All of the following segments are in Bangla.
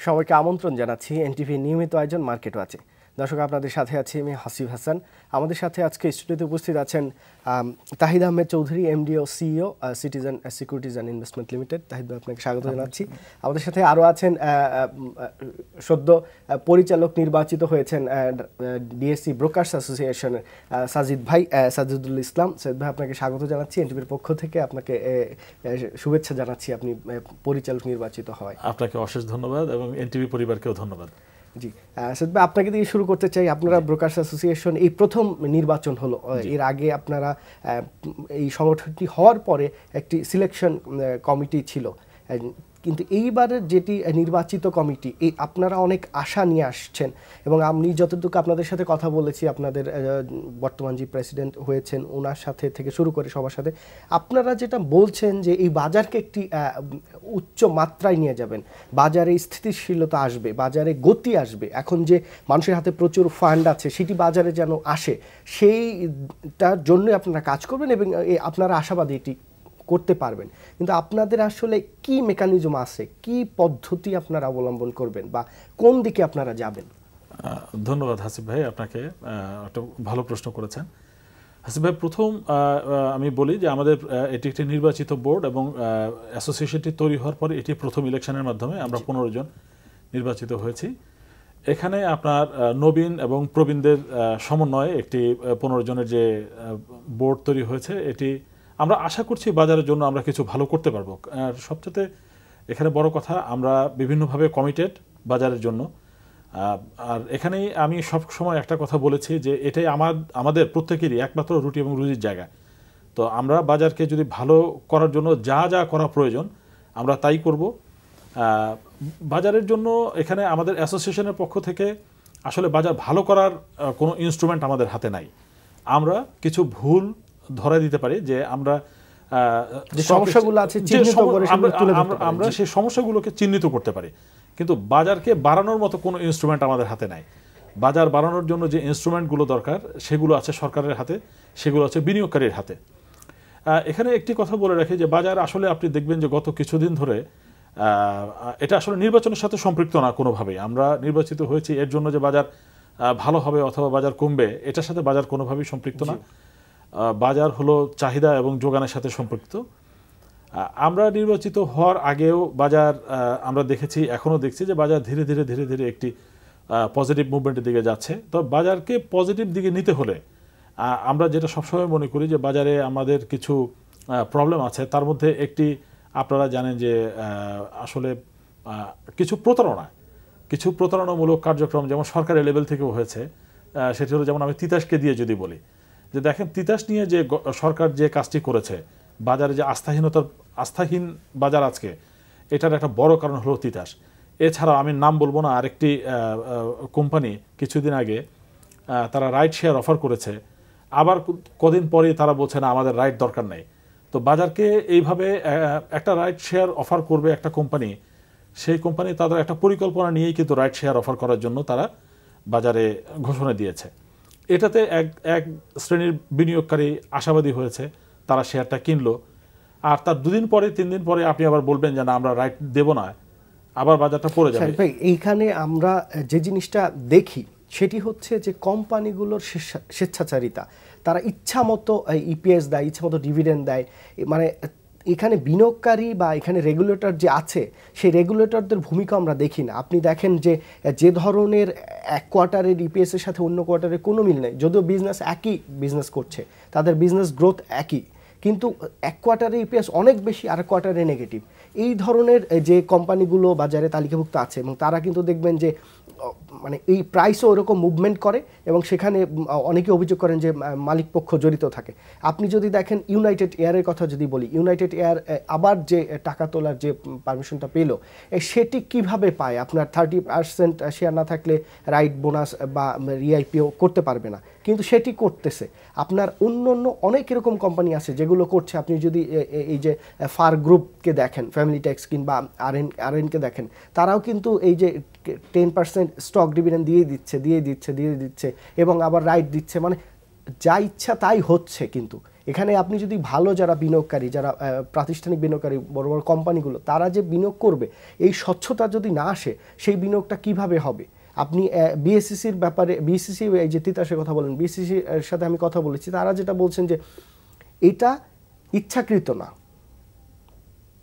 সবাইকে আমন্ত্রণ জানাচ্ছি এনটিভি নিয়মিত আয়োজন মার্কেট ওয়াচে। দর্শক, আপনাদের সাথে আছি আমি হাসিব হাসান। আমাদের সাথে আজকে স্টুডিওতে উপস্থিত আছেন তাহিদ আহমেদ চৌধুরী, এমডি ও CEO, citizen securities and investment limited. Tahid ভাই, আপনাকে স্বাগত জানাচ্ছি। আমাদের সাথে আরও আছেন সদ্য পরিচালক নির্বাচিত হয়েছেন ডিএসসি ব্রোকার্স অ্যাসোসিয়েশনের সাজিদ ভাই, সাজিদুল ইসলাম। সাজিদ ভাই, আপনাকে স্বাগত জানাচ্ছি এনটিভির পক্ষ থেকে। আপনাকে শুভেচ্ছা জানাচ্ছি আপনি পরিচালক নির্বাচিত হয়। আপনাকে অশেষ ধন্যবাদ এবং এনটিভি পরিবারকেও ধন্যবাদ। জি, সাজিদ ভাই, আপনাকে দিয়ে শুরু করতে চাই। আপনারা ব্রোকার্স অ্যাসোসিয়েশন এই প্রথম নির্বাচন হলো, এর আগে আপনারা এই সংগঠনটি হওয়ার পরে একটি সিলেকশন কমিটি ছিল, কিন্তু এইবারের যেটি নির্বাচিত কমিটি, এই আপনারা অনেক আশা নিয়ে আসছেন এবং আমি যতটুকু আপনাদের সাথে কথা বলেছি, আপনাদের বর্তমান যে প্রেসিডেন্ট হয়েছেন ওনার সাথে থেকে শুরু করে সবার সাথে, আপনারা যেটা বলছেন যে এই বাজারকে একটি উচ্চ মাত্রায় নিয়ে যাবেন, বাজারে স্থিতিশীলতা আসবে, বাজারে গতি আসবে, এখন যে মানুষের হাতে প্রচুর ফান্ড আছে সেটি বাজারে যেন আসে, সেইটার জন্যই আপনারা কাজ করবেন এবং আপনারা আশাবাদী এটি করতে পারবেন। কিন্তু আপনাদের আসলে কি মেকানিজম আছে, কি পদ্ধতি আপনারা অবলম্বন করবেন বা কোন দিকে আপনারা যাবেন? ধন্যবাদ হাসিব ভাই, আপনাকে একটা ভালো প্রশ্ন করেছেন। হাসিব ভাই, প্রথম আমি বলি যে আমাদের এটি একটি নির্বাচিত বোর্ড এবং অ্যাসোসিয়েশনটি তৈরি হওয়ার পরে এটি প্রথম ইলেকশনের মাধ্যমে আমরা 15 জন নির্বাচিত হয়েছি। এখানে আপনার নবীন এবং প্রবীণদের সমন্বয়ে একটি 15 জনের যে বোর্ড তৈরি হয়েছে, এটি আমরা আশা করছি বাজারের জন্য আমরা কিছু ভালো করতে পারবো। আর সবচেয়ে এখানে বড় কথা, আমরা বিভিন্নভাবে কমিটেড বাজারের জন্য। আর এখানেই আমি সব সময় একটা কথা বলেছি যে এটাই আমাদের প্রত্যেকেরই একমাত্র রুটি এবং রুজির জায়গা। তো আমরা বাজারকে যদি ভালো করার জন্য যা যা করা প্রয়োজন আমরা তাই করব। বাজারের জন্য এখানে আমাদের অ্যাসোসিয়েশনের পক্ষ থেকে আসলে বাজার ভালো করার কোনো ইনস্ট্রুমেন্ট আমাদের হাতে নাই। আমরা কিছু ভুল ধরে দিতে পারি যে আমরা যে সমস্যাগুলো আছে আমরা সেই সমস্যাগুলোকে চিহ্নিত করতে পারি, কিন্তু বাজারকে বাড়ানোর মতো কোনো ইনস্ট্রুমেন্ট আমাদের হাতে নাই। বাজার বাড়ানোর জন্য যে ইনস্ট্রুমেন্টগুলো দরকার সেগুলো আছে সরকারের হাতে, সেগুলো আছে বিনিয়োগকারীর হাতে। এখানে একটি কথা বলে রাখি যে বাজার আসলে আপনি দেখবেন যে গত কিছুদিন ধরে এটা আসলে নির্বাচনের সাথে সম্পৃক্ত না কোনোভাবেই। আমরা নির্বাচিত হয়েছি এর জন্য যে বাজার ভালো হবে অথবা বাজার কমবে, এটার সাথে বাজার কোনোভাবেই সম্পৃক্ত না। বাজার হলো চাহিদা এবং যোগানের সাথে সম্পৃক্ত। আমরা নির্বাচিত হওয়ার আগেও বাজার আমরা দেখেছি, এখনও দেখছি যে বাজার ধীরে ধীরে ধীরে ধীরে একটি পজিটিভ মুভমেন্টের দিকে যাচ্ছে। তো বাজারকে পজিটিভ দিকে নিতে হলে আমরা যেটা সবসময় মনে করি যে বাজারে আমাদের কিছু প্রবলেম আছে। তার মধ্যে একটি আপনারা জানেন যে আসলে কিছু প্রতারণামূলক কার্যক্রম যেমন সরকারি লেভেল থেকেও হয়েছে। সেটি হলো, যেমন আমি তিতাসকে দিয়ে যদি বলি যে দেখেন, তিতাস নিয়ে যে সরকার যে কাজটি করেছে, বাজারে যে আস্থাহীন বাজার আজকে, এটার একটা বড় কারণ হলো তিতাস। এছাড়াও আমি নাম বলবো না, আরেকটি কোম্পানি কিছুদিন আগে তারা রাইট শেয়ার অফার করেছে, আবার কদিন পরেই তারা বলছে না আমাদের রাইট দরকার নেই। তো বাজারকে এইভাবে একটা রাইট শেয়ার অফার করবে একটা কোম্পানি, সেই কোম্পানি তাদের একটা পরিকল্পনা নিয়েই কিন্তু রাইট শেয়ার অফার করার জন্য তারা বাজারে ঘোষণা দিয়েছে। এটাতে এক শ্রেণীর বিনিয়োগকারী আশাবাদী হয়েছে, তারা শেয়ারটা কিনলো, আর তার 2 দিন পরে 3 দিন পরে আপনি আবার বলবেন যে না আমরা রাইট দেব না, আবার বাজারটা পড়ে যাবে। এইখানে আমরা যে জিনিসটা দেখি সেটি হচ্ছে যে কোম্পানিগুলোর স্বেচ্ছাচারিতা, তারা ইচ্ছা মতো ইপিএস দেয়, ইচ্ছা মতো ডিভিডেন্ড দেয়। মানে এখানে বিনিয়োগকারী বা এখানে রেগুলেটর যে আছে, সেই রেগুলেটরদের ভূমিকা আমরা দেখি না। আপনি দেখেন যে ধরনের এক কোয়ার্টারের ইপিএসের সাথে অন্য কোয়ার্টারের কোনো মিল নেই, যদিও একই বিজনেস করছে, তাদের বিজনেস গ্রোথ একই, কিন্তু এক কোয়ার্টারে ইপিএস অনেক বেশি, আর কোয়ার্টারে নেগেটিভ। এই ধরনের যে কোম্পানিগুলো বাজারে তালিকাভুক্ত আছে, এবং তারা কিন্তু দেখবেন যে মানে এই প্রাইসও ওরকম মুভমেন্ট করে এবং সেখানে অনেকে অভিযোগ করেন যে মালিক পক্ষ জড়িত থাকে। আপনি যদি দেখেন ইউনাইটেড এয়ারের কথা যদি বলি, ইউনাইটেড এয়ার আবার যে টাকা তোলার যে পারমিশনটা পেল, সেটি কিভাবে পায়? আপনার 30% শেয়ার না থাকলে রাইট বোনাস বা রিআইপিও করতে পারবে না, কিন্তু সেটি করতেছে। আপনার অন্য অনেক এরকম কোম্পানি আছে যেগুলো করছে। আপনি যদি এই যে ফার গ্রুপকে দেখেন, ফ্যামিলি ট্যাক্স কিংবা আরএনকে দেখেন, তারাও কিন্তু এই যে 10% স্টক ডিভিডেন্ড দিয়ে দিচ্ছে এবং আবার রাইট দিচ্ছে, মানে যা ইচ্ছা তাই হচ্ছে। কিন্তু এখানে আপনি যদি ভালো যারা বিনিয়োগকারী, যারা প্রাতিষ্ঠানিক বিনিয়োগকারী, বড় বড় কোম্পানিগুলো, তারা যে বিনিয়োগ করবে, এই স্বচ্ছতা যদি না আসে, সেই বিনিয়োগটা কিভাবে হবে? আপনি বিএসসিসির ব্যাপারে, বিএসসিসি এই যে তিতাসের কথা বলেন, বিএসসিসির সাথে আমি কথা বলেছি, তারা যেটা বলছেন যে এটা ইচ্ছাকৃত না।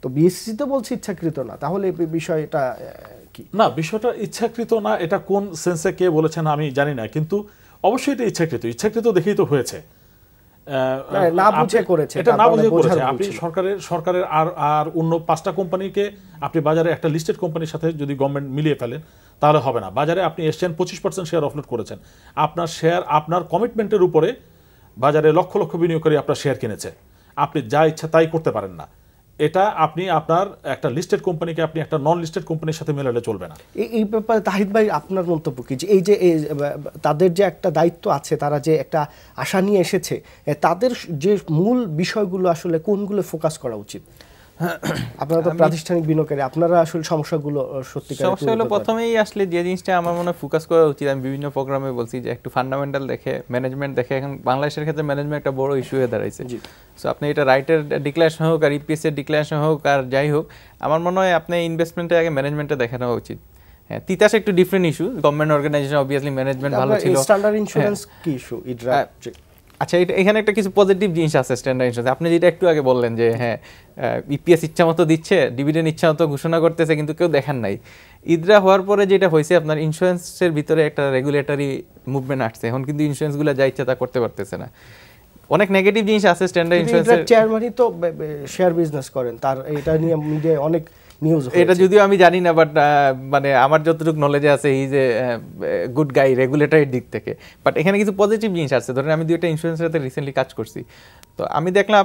তো বিএসসিসি তো বলছে ইচ্ছাকৃত না, তাহলে বিষয়টা কি? না, বিষয়টা ইচ্ছাকৃত না, এটা কোন সেন্সে কে বলেছেন আমি জানি না, কিন্তু অবশ্যই এটা ইচ্ছাকৃত। ইচ্ছাকৃত দেখেই তো হয়েছে, না বুঝে করেছে, এটা না বুঝে করেছে। আপনি সরকারের আর অন্য 5টা কোম্পানিকে আপনি বাজারে একটা লিস্টেড কোম্পানির সাথে যদি গভর্নমেন্ট মিলিয়ে ফেলেন তাহলে হবে না। বাজারে আপনি এসছেন 25% শেয়ার অফলোড করেছেন, আপনার শেয়ার আপনার কমিটমেন্টের উপরে বাজারে লক্ষ লক্ষ বিনিয়োগকারী আপনার শেয়ার কিনেছে, আপনি যা ইচ্ছা তাই করতে পারেন না। এটা আপনি আপনার একটা লিস্টেড কোম্পানিকে আপনি একটা নন লিস্টেড কোম্পানির সাথে মেলালে চলবে না। এই ব্যাপারে তাহিদ ভাই আপনার মন্তব্য কি? যে এই যে তাদের যে একটা দায়িত্ব আছে, তারা যে একটা আশা নিয়ে এসেছে, তাদের যে মূল বিষয়গুলো আসলে কোনগুলো ফোকাস করা উচিত? আপনারা তো প্রাতিষ্ঠানিক বিনিয়োগকারী, আপনারা আসলে সমস্যাগুলো সত্যিকার সমস্যা হলো প্রথমেই আসলে যে জিনিসটা আমার মনে হয় ফোকাস করা উচিত, আমি বিভিন্ন প্রোগ্রামে বলছি যে একটু ফান্ডামেন্টাল দেখে, ম্যানেজমেন্ট দেখে। এখন বাংলাদেশের ক্ষেত্রে ম্যানেজমেন্ট একটা বড় ইস্যু হয়ে দাঁড়াইছে। সো আপনি এটা রাইটের ডিক্লারেশন হোক আর ইপিএস এর ডিক্লারেশন হোক আর যাই হোক, আমার মনে হয় আপনি ইনভেস্টমেন্টের আগে ম্যানেজমেন্টে দেখে নেওয়া উচিত। হ্যাঁ, তিতাস একটু different issue, government organization obviously management ভালো ছিল। স্ট্যান্ডার্ড ইন্স্যুরেন্স কি ইস্যু? আচ্ছা, এখানে একটা কিছু পজিটিভ জিনিস আছে স্ট্যান্ডার্ড ইন্স্যুরেন্স। আপনি যেটা একটু আগে বললেন যে হ্যাঁ, ইপিএস ইচ্ছা মতো দিচ্ছে, ডিভিডেন্ড ইচ্ছা মতো ঘোষণা করতেছে, কিন্তু কেউ দেখান নাই। ইদরা হওয়ার পরে যেটা হয়েছে, আপনার ইন্স্যুরেন্সের ভিতরে একটা রেগুলেটরি মুভমেন্ট আসছে। এখন কিন্তু ইন্স্যুরেন্সগুলো যা ইচ্ছা তা করতে পারতেছে না। অনেক নেগেটিভ জিনিস আছে স্ট্যান্ডার্ড ইন্স্যুরেন্সের। চেয়ারম্যানই তো শেয়ার বিজনেস করেন, তার এটা নিয়ে মিডিয়ায় অনেক নিউজ হয়েছে। এটা যদিও আমি জানি না, বাট মানে আমার যতটুকু নলেজে আছে এই যে গুড গাই রেগুলেটরির দিক থেকে। বাট এখানে কিছু পজিটিভ জিনিস আছে। ধরেন আমি 2টা ইন্স্যুরেন্সের সাথে রিসেন্টলি কাজ করছি, তো আমি দেখলাম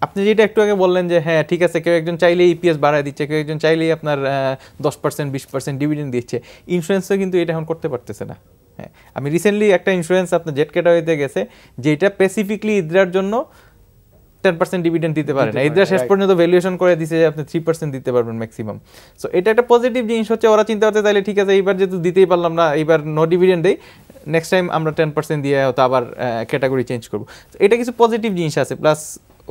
আপনি যেটা একটু আগে বললেন যে হ্যাঁ ঠিক আছে, কেউ একজন চাইলেই ইপিএস বাড়ায় দিচ্ছে, কেউ একজন চাইলেই আপনার 10% 20% ডিভিডেন্ড দিচ্ছে। ইন্স্যুরেন্সও কিন্তু এটা এখন করতে পারতেছে না। হ্যাঁ, আমি রিসেন্টলি একটা ইন্স্যুরেন্স আপনার জেট ক্যাটাগরিতে গেছে, যেটা স্পেসিফিকলি ইদরার জন্য 10% ডিভিডেন্ড দিতে পারে না। ইদরা শেষ পর্যন্ত ভ্যালুয়েশন করে দিছে যে আপনি 3% দিতে পারবেন ম্যাক্সিমাম। সো এটা একটা পজিটিভ জিনিস হচ্ছে, ওরা চিন্তা করতে তাইলে ঠিক আছে, এইবার যেহেতু দিতেই পারলাম না, এইবার নো ডিভিডেন্ড দেই, নেক্সট টাইম আমরা 10% দিয়ে হয়তো আবার ক্যাটাগরি চেঞ্জ করবো। এটা কিছু পজিটিভ জিনিস আছে। প্লাস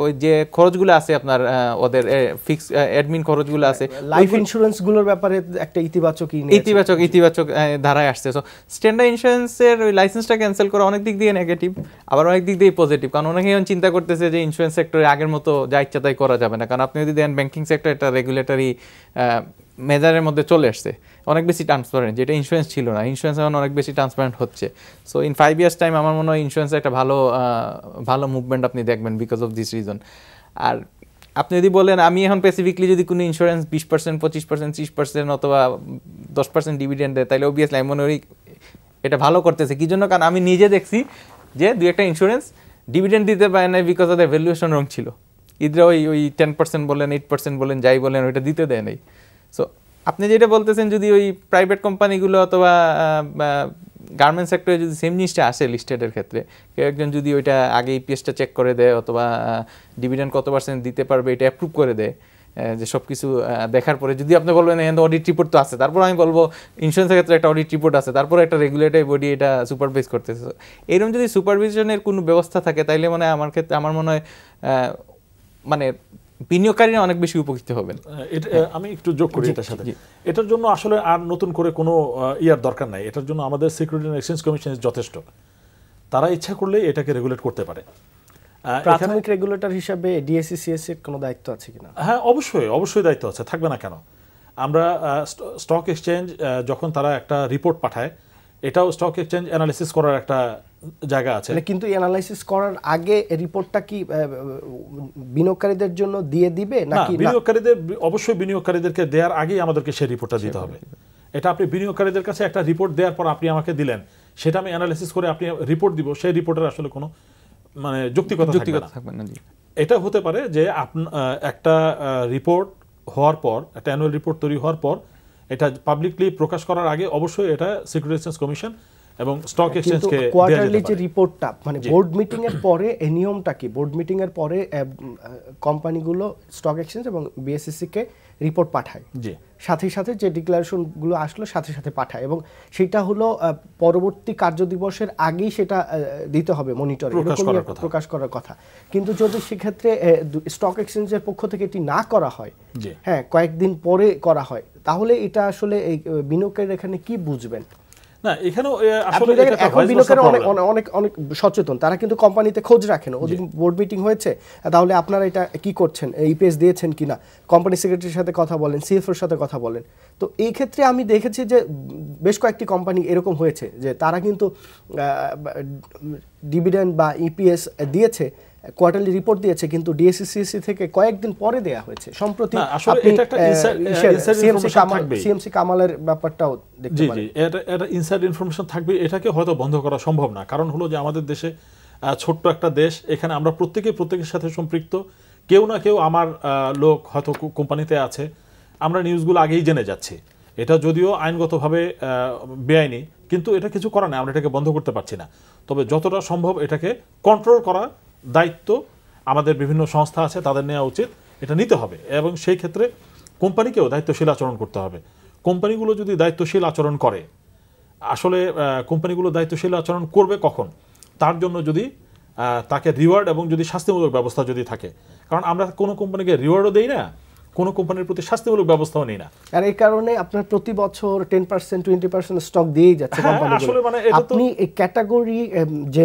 ওই যে খরচগুলো আছে আপনার, ওদের ফিক্স অ্যাডমিন খরচগুলো আছে, লাইফ ইন্স্যুরেন্স গুলোর ব্যাপারে একটা ইতিবাচক ধারায় আসছে। সো স্ট্যান্ডার্ড ইন্স্যুরেন্সের ওই লাইসেন্সটা ক্যান্সেল করা অনেক দিক দিয়ে নেগেটিভ, আবার অনেক দিক দিয়ে পজিটিভ। কারণ অনেকেই এখন চিন্তা করতেছে যে ইন্স্যুরেন্স সেক্টরে আগের মতো যা ইচ্ছা তাই করা যাবে না। কারণ আপনি যদি দেন ব্যাংকিং সেক্টর একটা রেগুলেটরি মেজারের মধ্যে চলে আসছে, অনেক বেশি ট্রান্সপারেন্ট, যেটা ইন্স্যুরেন্স ছিল না। ইন্স্যুরেন্স এখন অনেক বেশি ট্রান্সপারেন্ট হচ্ছে। সো ইন 5 years টাইম আমার মনে হয় ইন্স্যুরেন্সের একটা ভালো মুভমেন্ট আপনি দেখবেন বিকজ অফ দিস রিজন। আর আপনি যদি বলেন আমি এখন স্পেসিফিকলি যদি কোনো ইন্স্যুরেন্স 20%, 25%, 30% অথবা 10% ডিভিডেন্ড দেয়, তাহলে অবভিয়াসলি আমি মনে করি এটা ভালো করতেছে। কি জন্য? কারণ আমি নিজে দেখছি যে 2-একটা ইন্স্যুরেন্স ডিভিডেন্ড দিতে পারে না বিকজ অফ দ্য ভ্যালুয়েশন রং ছিল। ইদরা ওই 10% বলেন, 8% বলেন, যাই বলেন, ওইটা দিতে দেয় নাই। সো আপনি যেটা বলতেছেন, যদি ওই প্রাইভেট কোম্পানিগুলো অথবা গার্মেন্টস সেক্টরে যদি সেম জিনিসটা আসে লিস্টেডের ক্ষেত্রে, কেউ একজন যদি ওইটা আগে ইপিএসটা চেক করে দেয় অথবা ডিভিডেন্ড কত % দিতে পারবে এটা অ্যাপ্রুভ করে দেয়, যে সব কিছু দেখার পরে যদি আপনি বলবেন এখানে অডিট রিপোর্ট তো আছে, তারপর আমি বলবো ইন্স্যুরেন্সের ক্ষেত্রে একটা অডিট রিপোর্ট আছে, তারপর একটা রেগুলেটরি বডি এটা সুপারভাইজ করতেছে। এরকম যদি সুপারভিশনের কোনো ব্যবস্থা থাকে, তাইলে মানে আমার মনে হয় মানে বিনিয়োগকারীরা অনেক বেশি উপকৃত হবেন। আমি একটু যোগ করি এটার সাথে, এটার জন্য আসলে আর নতুন করে কোনো ইয়ার দরকার নাই। এটার জন্য আমাদের সিকিউরিটি অ্যান্ড এক্সচেঞ্জ কমিশন যথেষ্ট। তারা ইচ্ছা করলে এটাকে রেগুলেট করতে পারে। প্রাথমিক রেগুলেটর হিসাবে ডিএসসি সিএসসি এর কোনো দায়িত্ব আছে কিনা? হ্যাঁ, অবশ্যই দায়িত্ব আছে, থাকবে না কেন? আমরা স্টক এক্সচেঞ্জ যখন তারা একটা রিপোর্ট পাঠায়, এটাও স্টক এক্সচেঞ্জ অ্যানালাইসিস করার একটা জায়গা আছে। কিন্তু অ্যানালাইসিস করার আগে রিপোর্টটা কি বিনিয়োগকারীদের জন্য দিয়ে দিবে নাকি? অবশ্যই বিনিয়োগকারীদেরকে দেওয়ার আগেই আমাদেরকে সেই রিপোর্টটা দিতে হবে। এটা আপনি বিনিয়োগকারীদের কাছে একটা রিপোর্ট দেওয়ার পর আপনি আমাকে দিলেন, সেটা আমি অ্যানালাইসিস করে আপনি রিপোর্ট দিব, সেই রিপোর্টের আসলে কোনো মানে যৌক্তিকতা থাকবে না। এটা হতে পারে যে একটা রিপোর্ট হওয়ার পর, একটা অ্যানুয়াল রিপোর্ট তৈরি হওয়ার পর, এটা পাবলিকলি প্রকাশ করার আগে অবশ্যই এটা সিকিউরিটি এক্সচেঞ্জ কমিশন এবং স্টক এক্সচেঞ্জকে কোয়ার্টারলি যে রিপোর্টটা মানে বোর্ড মিটিং এর পরে এই নিয়মটা কি, বোর্ড মিটিং এর পরে কোম্পানিগুলো স্টক এক্সচেঞ্জ এবং বিএসইসি কে রিপোর্ট পাঠায়, সাথে সাথে যে ডিক্লারেশনগুলো আসলো সাথে সাথে পাঠায়, এবং সেটা হলো পরবর্তী কার্যদিবসের আগেই সেটা দিতে হবে মনিটরে, প্রকাশ করার কথা। কিন্তু যদি সেক্ষেত্রে স্টক এক্সচেঞ্জের পক্ষ থেকে এটি না করা হয়, হ্যাঁ কয়েকদিন পরে করা হয়, তাহলে এটা আসলে এই বিনিয়োগকারীরা এখানে কি বুঝবেন? না, এখানেও আসলে এখন বিনিয়োগকারীরা অনেক অনেক সচেতন, তারা কিন্তু কোম্পানিতে খোঁজ রাখেন, ওদিন বোর্ড মিটিং হয়েছে, তাহলে আপনারা এটা কি করছেন, ইপিএস দিয়েছেন কিনা, কোম্পানি সেক্রেটারির সাথে কথা বলেন, সিএফওর সাথে কথা বলেন। তো এই ক্ষেত্রে আমি দেখেছি যে বেশ কয়েকটি কোম্পানি এরকম হয়েছে যে তারা কিন্তু ডিভিডেন্ড বা ইপিএস দিয়েছে, কোয়ার্টারলি রিপোর্ট দিয়েছে, কিন্তু ডিএসসিসি থেকে কয়েকদিন পরে দেয়া হয়েছে। সম্প্রতি সিএমসি কামালের ব্যাপারটাও দেখতে পারেন। এটা ইনসাইড ইনফরমেশন থাকবে, এটাকে হয়তো বন্ধ করা সম্ভব না। কারণ হলো যে আমাদের দেশে ছোট্ট একটা দেশ, এখানে আমরা প্রত্যেকের সাথে সম্পৃক্ত, কেউ না কেউ আমার লোক হয়তো কোম্পানিতে আছে, আমরা নিউজগুলো আগেই জেনে যাচ্ছি। এটা যদিও আইনগতভাবে বেআইনি, কিন্তু এটা কিছু করা নেই, আমরা এটাকে বন্ধ করতে পারছি না। তবে যতটা সম্ভব এটাকে কন্ট্রোল করা দায়িত্ব আমাদের বিভিন্ন সংস্থা আছে, তাদের নেওয়া উচিত, এটা নিতে হবে। এবং সেই ক্ষেত্রে কোম্পানিকেও দায়িত্বশীল আচরণ করতে হবে। কোম্পানিগুলো যদি দায়িত্বশীল আচরণ করে, আসলে কোম্পানিগুলো দায়িত্বশীল আচরণ করবে কখন, তার জন্য যদি তাকে রিওয়ার্ড এবং যদি শাস্তিমূলক ব্যবস্থা যদি থাকে, কারণ আমরা কোনো কোম্পানিকে রিওয়ার্ডও দেই না, কোনো কোম্পানির প্রতি শাস্তিমূলক ব্যবস্থাও নেই না। আর এই কারণে আপনার প্রতি বছর 10% 20% স্টক দিয়েই যাচ্ছে কোম্পানিগুলো। আপনি এই ক্যাটাগরি যে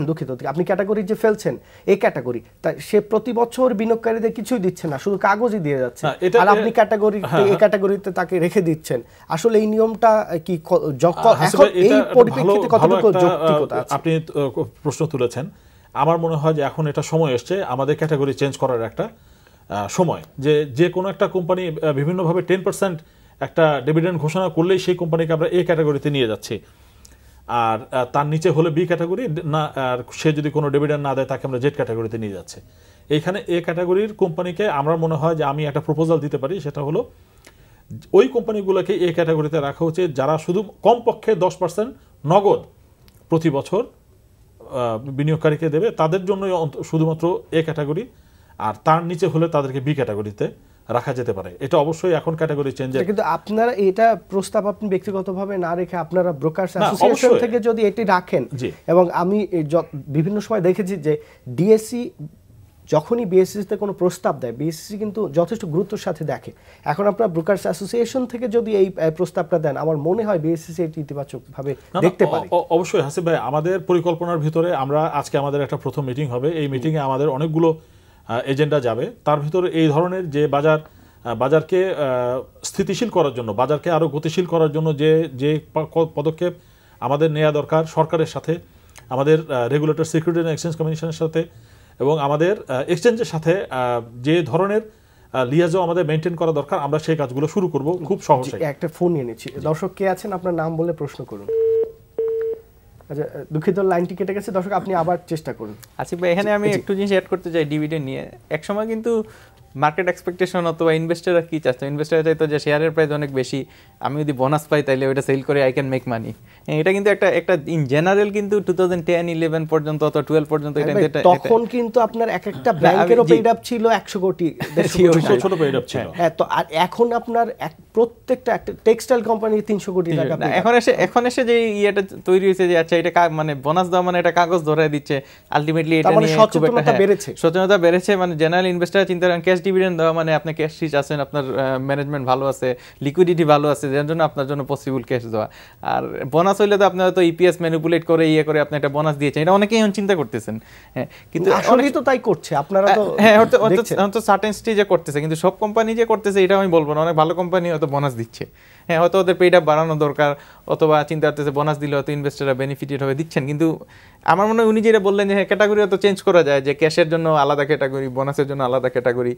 দুঃখিত, আপনি ক্যাটাগরি যে ফেলছেন, এই ক্যাটাগরি সে প্রতি বছর বিনিয়োগকারীদের কিছুই দিচ্ছে না, শুধু কাগজই দিয়ে যাচ্ছে, আর আপনি ক্যাটাগরি এই ক্যাটাগরিতে তাকে রেখে দিচ্ছেন। আসলে এই নিয়মটা কি এখন এই পরিপ্রেক্ষিতে কতটুকু যৌক্তিকতা আছে? আপনি প্রশ্ন তুলেছেন, আমার মনে হয় যে এখন এটা সময় এসছে আমাদের ক্যাটাগরি চেঞ্জ করার একটা সময়, যে কোনো একটা কোম্পানি বিভিন্নভাবে 10% একটা ডিভিডেন্ড ঘোষণা করলেই সেই কোম্পানিকে আমরা এ ক্যাটাগরিতে নিয়ে যাচ্ছি, আর তার নিচে হলে বি ক্যাটাগরি না, আর সে যদি কোনো ডিভিডেন্ড না দেয় তাকে আমরা জেড ক্যাটাগরিতে নিয়ে যাচ্ছে। এইখানে এ ক্যাটাগরির কোম্পানিকে আমার মনে হয় যে আমি একটা প্রপোজাল দিতে পারি, সেটা হলো ওই কোম্পানিগুলোকে এ ক্যাটাগরিতে রাখা উচিত যারা শুধু কমপক্ষে 10% নগদ প্রতি বছর বিনিয়োগকারীকে দেবে, তাদের জন্য শুধুমাত্র এ ক্যাটাগরি, আর তার নিচে হলে তাদেরকে বি ক্যাটাগরিতে রাখা যেতে পারে। এটা অবশ্যই এখন ক্যাটাগরি চেঞ্জ। কিন্তু আপনারা এটা প্রস্তাব আপনি ব্যক্তিগতভাবে না রেখে আপনারা ব্রোকার্স অ্যাসোসিয়েশন থেকে যদি এটি রাখেন, এবং আমি বিভিন্ন সময় দেখেছি যে ডিএসসি যখনই বিএসসিতে কোনো প্রস্তাব দেয়, বিএসসি কিন্তু যথেষ্ট গুরুত্বের সাথে দেখে। এখন আপনারা ব্রোকার্স অ্যাসোসিয়েশন থেকে যদি এই প্রস্তাবটা দেন, আমার মনে হয় বিএসসি এটি ইতিবাচকভাবে দেখতে পারে। অবশ্যই হাসিব ভাই, আমাদের পরিকল্পনার ভিতরে আজকে আমাদের একটা প্রথম মিটিং হবে, এই মিটিংয়ে আমাদের অনেকগুলো এজেন্ডা যাবে। তার ভিতরে এই ধরনের যে বাজারকে স্থিতিশীল করার জন্য, বাজারকে আরও গতিশীল করার জন্য যে পদক্ষেপ আমাদের নেওয়া দরকার সরকারের সাথে, আমাদের রেগুলেটর সিকিউরিটি অ্যান্ড এক্সচেঞ্জ কমিশনের সাথে এবং আমাদের এক্সচেঞ্জের সাথে যে ধরনের লিয়াজও আমাদের মেনটেন করা দরকার, আমরা সেই কাজগুলো শুরু করব খুব সহজে। একটা ফোন নিয়ে নিচ্ছি। দর্শক কে আছেন, আপনার নাম বলে প্রশ্ন করুন। আচ্ছা, দুঃখিত লাইনটি কেটে গেছে, দর্শক আপনি আবার চেষ্টা করুন। আচ্ছা ভাই, এখানে আমি একটু জিনিস অ্যাড করতে চাই ডিভিডেন্ড নিয়ে। এক সময় কিন্তু মার্কেট এক্সপেকটেশন অথবা ইনভেস্টাররা কি চাচ্ছে, ইনভেস্টাররা চাইতো যে শেয়ারের প্রাইস অনেক বেশি, আমি যদি বোনাস পাই তাহলে ওইটা সেল করে আই ক্যান মেক মানি। এটা কিন্তু একটা ইন জেনারেল কিন্তু 2010-11 পর্যন্ত অথবা 12 পর্যন্ত এটা তখন কিন্তু আপনার একটা ব্যাংকেরও পেইড আপ ছিল 100 কোটি, ছোট পেইড আপ ছিল। হ্যাঁ, তো আর এখন আপনার প্রত্যেকটা একটা টেক্সটাইল কোম্পানি 300 কোটি টাকা। এখন এসে যে ইয়েটা তৈরি হয়েছে যে আচ্ছা এটা মানে বোনাস দেওয়া মানে এটা কাগজ ধরায় দিচ্ছে, আলটিমেটলি এটা নিয়ে সচেতনতা বেড়েছে। মানে জেনারেল ইনভেস্টার চিন্তা করেন ক্যাশ ডিভিডেন্ড দেওয়া মানে আপনি ক্যাশ রিচ আছেন, আপনার ম্যানেজমেন্ট ভালো আছে, লিকুইডিটি ভালো আছে, যার জন্য আপনার জন্য পসিবল ক্যাশ দেওয়া। আর বোনাস হইলে তো আপনার হয়তো ইপিএস ম্যানিপুলেট করে করে আপনি একটা বোনাস দিয়েছেন, এটা অনেকেই এখন চিন্তা করতেছেন। হ্যাঁ, কিন্তু আসলেই তো তাই করছে আপনারা তো। হ্যাঁ, হয়তো সার্টেন স্টেজে করতেছে, কিন্তু সব কোম্পানি যে করতেছে এটা আমি বলবো না। অনেক ভালো কোম্পানি হয়তো বোনাস দিচ্ছে, হ্যাঁ হয়তো ওদের পেইড আপ বাড়ানো দরকার, অথবা চিন্তা করতেছে বোনাস দিলে হয়তো ইনভেস্টাররা বেনিফিটেড হবে, দিচ্ছেন। কিন্তু আমার মনে হয় উনি যেটা বললেন যে ক্যাটাগরি তো চেঞ্জ করা যায়, যে ক্যাশের জন্য আলাদা ক্যাটাগরি, বোনাসের জন্য আলাদা ক্যাটাগরি,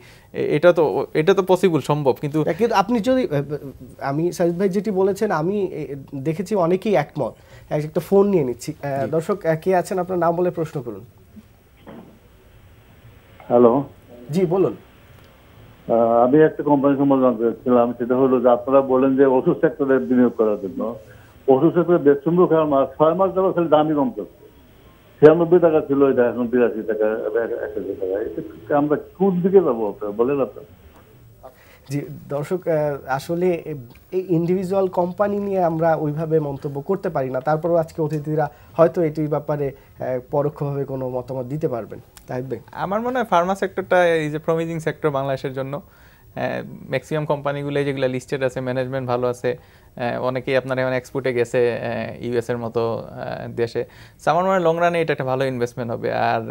এটা তো পসিবল, সম্ভব। কিন্তু আপনি যদি, আমি সাজিদ ভাই যেটি বলেছেন আমি দেখেছি অনেকেই একমত। একটা ফোন নিয়ে নিচ্ছি। দর্শক কে আছেন, আপনার নাম বলে প্রশ্ন করুন। হ্যালো, জি বলুন। আমি একটা কোম্পানি সম্বন্ধে জানতে চাচ্ছিলাম, সেটা হলো যে আপনারা বলেন যে ওষুধ সেক্টরে বিনিয়োগ করার জন্য, ওষুধ ক্ষেত্রে বেসম্বু ফার্মা 6 মাস যাবত খালি দামই কমতেছে। 96 টাকা ছিল, এটা এখন 82 টাকা, 1000 টাকা। আমরা কোন দিকে যাবো বলেন আপনার? জি দর্শক, আসলে এই ইন্ডিভিজুয়াল কোম্পানি নিয়ে আমরা ওইভাবে মন্তব্য করতে পারি না, তারপরেও আজকে অতিথিরা হয়তো এটির ব্যাপারে পরোক্ষভাবে কোনো মতামত দিতে পারবেন। তাহিদ ভাই, আমার মনে হয় ফার্মা সেক্টরটা ইজ এ প্রমিজিং সেক্টর বাংলাদেশের জন্য। ম্যাক্সিমাম কোম্পানিগুলো যেগুলো লিস্টেড আছে, ম্যানেজমেন্ট ভালো আছে, অনেকেই আপনার এখন এক্সপোর্টে গেছে ইউএস এর মতো দেশে। আমার মনে হয় লং রানে এটা একটা ভালো ইনভেস্টমেন্ট হবে। আর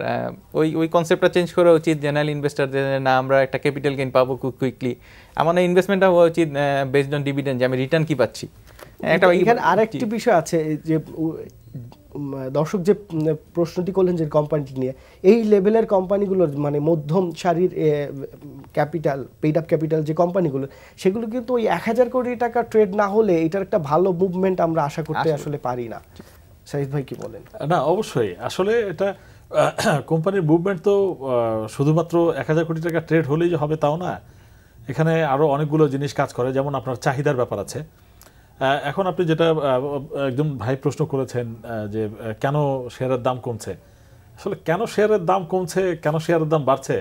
ওই কনসেপ্টটা চেঞ্জ করা উচিত জেনারেল ইনভেস্টারদের, না আমরা একটা ক্যাপিটাল গেইন পাবো খুব কুইকলি। আমার ইনভেস্টমেন্টটা হওয়া উচিত বেসড অন ডিভিডেন্ড, যে আমি রিটার্ন কি পাচ্ছি। এখানে আরেকটি বিষয় আছে যে দর্শক যে প্রশ্নটি করলেন যে কোম্পানিটি নিয়ে, এই লেভেলের কোম্পানিগুলোর মানে মধ্যম সারির ক্যাপিটাল, পেইড আপ ক্যাপিটাল যে কোম্পানিগুলো, সেগুলো কিন্তু ওই 1000 কোটি টাকা ট্রেড না হলে এটার একটা ভালো মুভমেন্ট আমরা আশা করতে আসলে পারি না। সাইদ ভাই কি বলেন? না অবশ্যই, আসলে এটা কোম্পানির মুভমেন্ট তো শুধুমাত্র 1000 কোটি টাকা ট্রেড হলেই যে হবে তাও না। এখানে আরো অনেকগুলো জিনিস কাজ করে, যেমন আপনার চাহিদার ব্যাপার আছে। এখন আপনি যেটা একদম ভাই প্রশ্ন করেছেন যে কেন শেয়ারের দাম কমছে, আসলে কেন শেয়ারের দাম কমছে, কেন শেয়ারের দাম বাড়ছে,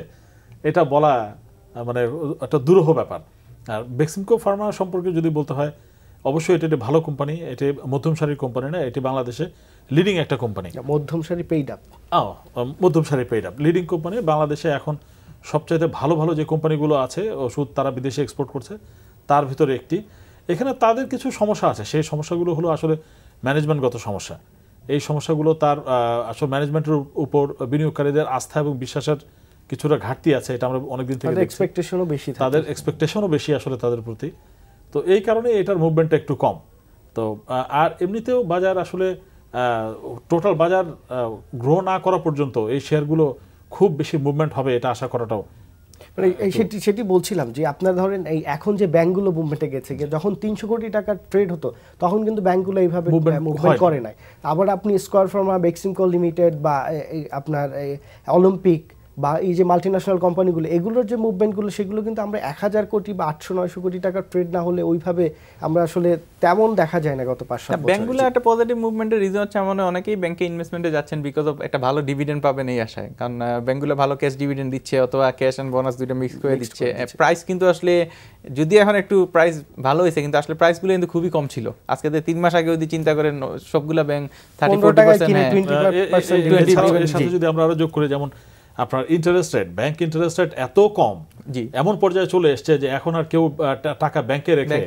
এটা বলা মানে একটা দুরূহ ব্যাপার। আর বেক্সিমকো ফার্মা সম্পর্কে যদি বলতে হয়, অবশ্যই এটি ভালো কোম্পানি, এটি মধ্যম সারির কোম্পানি না, এটি বাংলাদেশে লিডিং একটা কোম্পানি। মধ্যম সারি পেইড আপ, মধ্যম সারি পেইড আপ লিডিং কোম্পানি। বাংলাদেশে এখন সবচাইতে ভালো ভালো যে কোম্পানিগুলো আছে ওষুধ তারা বিদেশে এক্সপোর্ট করছে, তার ভিতরে একটি। এখানে তাদের কিছু সমস্যা আছে, সেই সমস্যাগুলো হলো আসলে ম্যানেজমেন্টগত সমস্যা। এই সমস্যাগুলো তার আসলে ম্যানেজমেন্টের উপর বিনিয়োগকারীদের আস্থা এবং বিশ্বাসের কিছুটা ঘাটতি আছে, এটা আমরা অনেকদিন থেকে তাদের এক্সপেকটেশনও বেশি আসলে তাদের প্রতি। তো এই কারণে এটার মুভমেন্টটা একটু কম। তো আর এমনিতেও বাজার আসলে টোটাল বাজার গ্রো না করা পর্যন্ত এই শেয়ারগুলো খুব বেশি মুভমেন্ট হবে এটা আশা করাটাও মানে সেটি বলছিলাম যে আপনার ধরেন এই এখন যে ব্যাংকগুলো মুভমেন্টে গেছে, যখন 300 কোটি টাকার ট্রেড হতো তখন কিন্তু ব্যাংকগুলো এইভাবে মুভমেন্ট করে নাই। আবার আপনি স্কয়ার ফার্মা, বেক্সিমকো লিমিটেড বা আপনার অলিম্পিক বা এই যে মাল্টিন্যাশনাল কোম্পানিগুলো, এগুলোর যে মুভমেন্টগুলো সেগুলো কিন্তু আমরা 1000 কোটি বা 800-900 কোটি টাকার ট্রেড না হলে ওইভাবে আমরা আসলে তেমন দেখা যায় না গত 5-7 বছর। ব্যাংকগুলো একটা পজিটিভ মুভমেন্টের রিজন হচ্ছে মানে অনেকেই ব্যাংকে ইনভেস্টমেন্টে যাচ্ছেন বিকজ অফ একটা ভালো ডিভিডেন্ড পাবেন এই আশায়। কারণ ব্যাংকগুলো ভালো ক্যাশ ডিভিডেন্ড দিচ্ছে অথবা ক্যাশ এন্ড বোনাস দুটো মিক্স করে দিচ্ছে। প্রাইস কিন্তু আসলে যদি এখন একটু প্রাইস ভালো হয়েছে, কিন্তু আসলে প্রাইসগুলো কিন্তু খুবই কম ছিল। আজকে 3 মাস আগে যদি চিন্তা করেন সবগুলা ব্যাংক 30-40% যদি আমরা আরো যোগ করি, যেমন আপনার interest rate, bank interest rate এত কম, এমন পর্যায়ে চলে এসছে যে এখন আর কেউ টাকা ব্যাংকে রেখে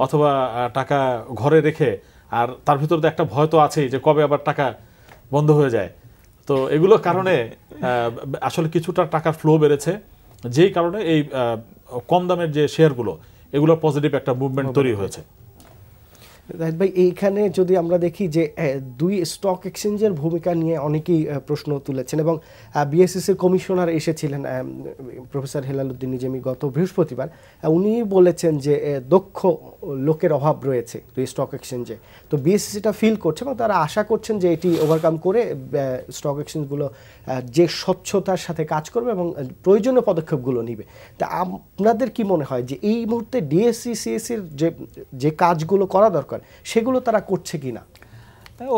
অথবা টাকা ঘরে রেখে, আর তার ভিতরে তো একটা ভয় তো আছেই যে কবে আবার টাকা বন্ধ হয়ে যায়। তো এগুলোর কারণে আসলে কিছুটা টাকার ফ্লো বেড়েছে, যেই কারণে এই কম দামের যে শেয়ারগুলো এগুলো পজিটিভ একটা মুভমেন্ট তৈরি হয়েছে। জাহিদ ভাই, এইখানে যদি আমরা দেখি যে দুই স্টক এক্সচেঞ্জের ভূমিকা নিয়ে অনেকেই প্রশ্ন তুলেছেন এবং বিএসইসির কমিশনার এসেছিলেন প্রফেসর হেলাল উদ্দিন নিজামী গত বৃহস্পতিবার। উনি বলেছেন যে দক্ষ লোকের অভাব রয়েছে দুই স্টক এক্সচেঞ্জে। তো বিএসইসিটা ফিল করছে এবং তারা আশা করছেন যে এটি ওভারকাম করে স্টক এক্সচেঞ্জগুলো যে স্বচ্ছতার সাথে কাজ করবে এবং প্রয়োজনীয় পদক্ষেপগুলো নিবে। তা আপনাদের কি মনে হয় যে এই মুহূর্তে ডিএসসি সিএসসির যে কাজগুলো করা দরকার সেগুলো তারা করছে কিনা?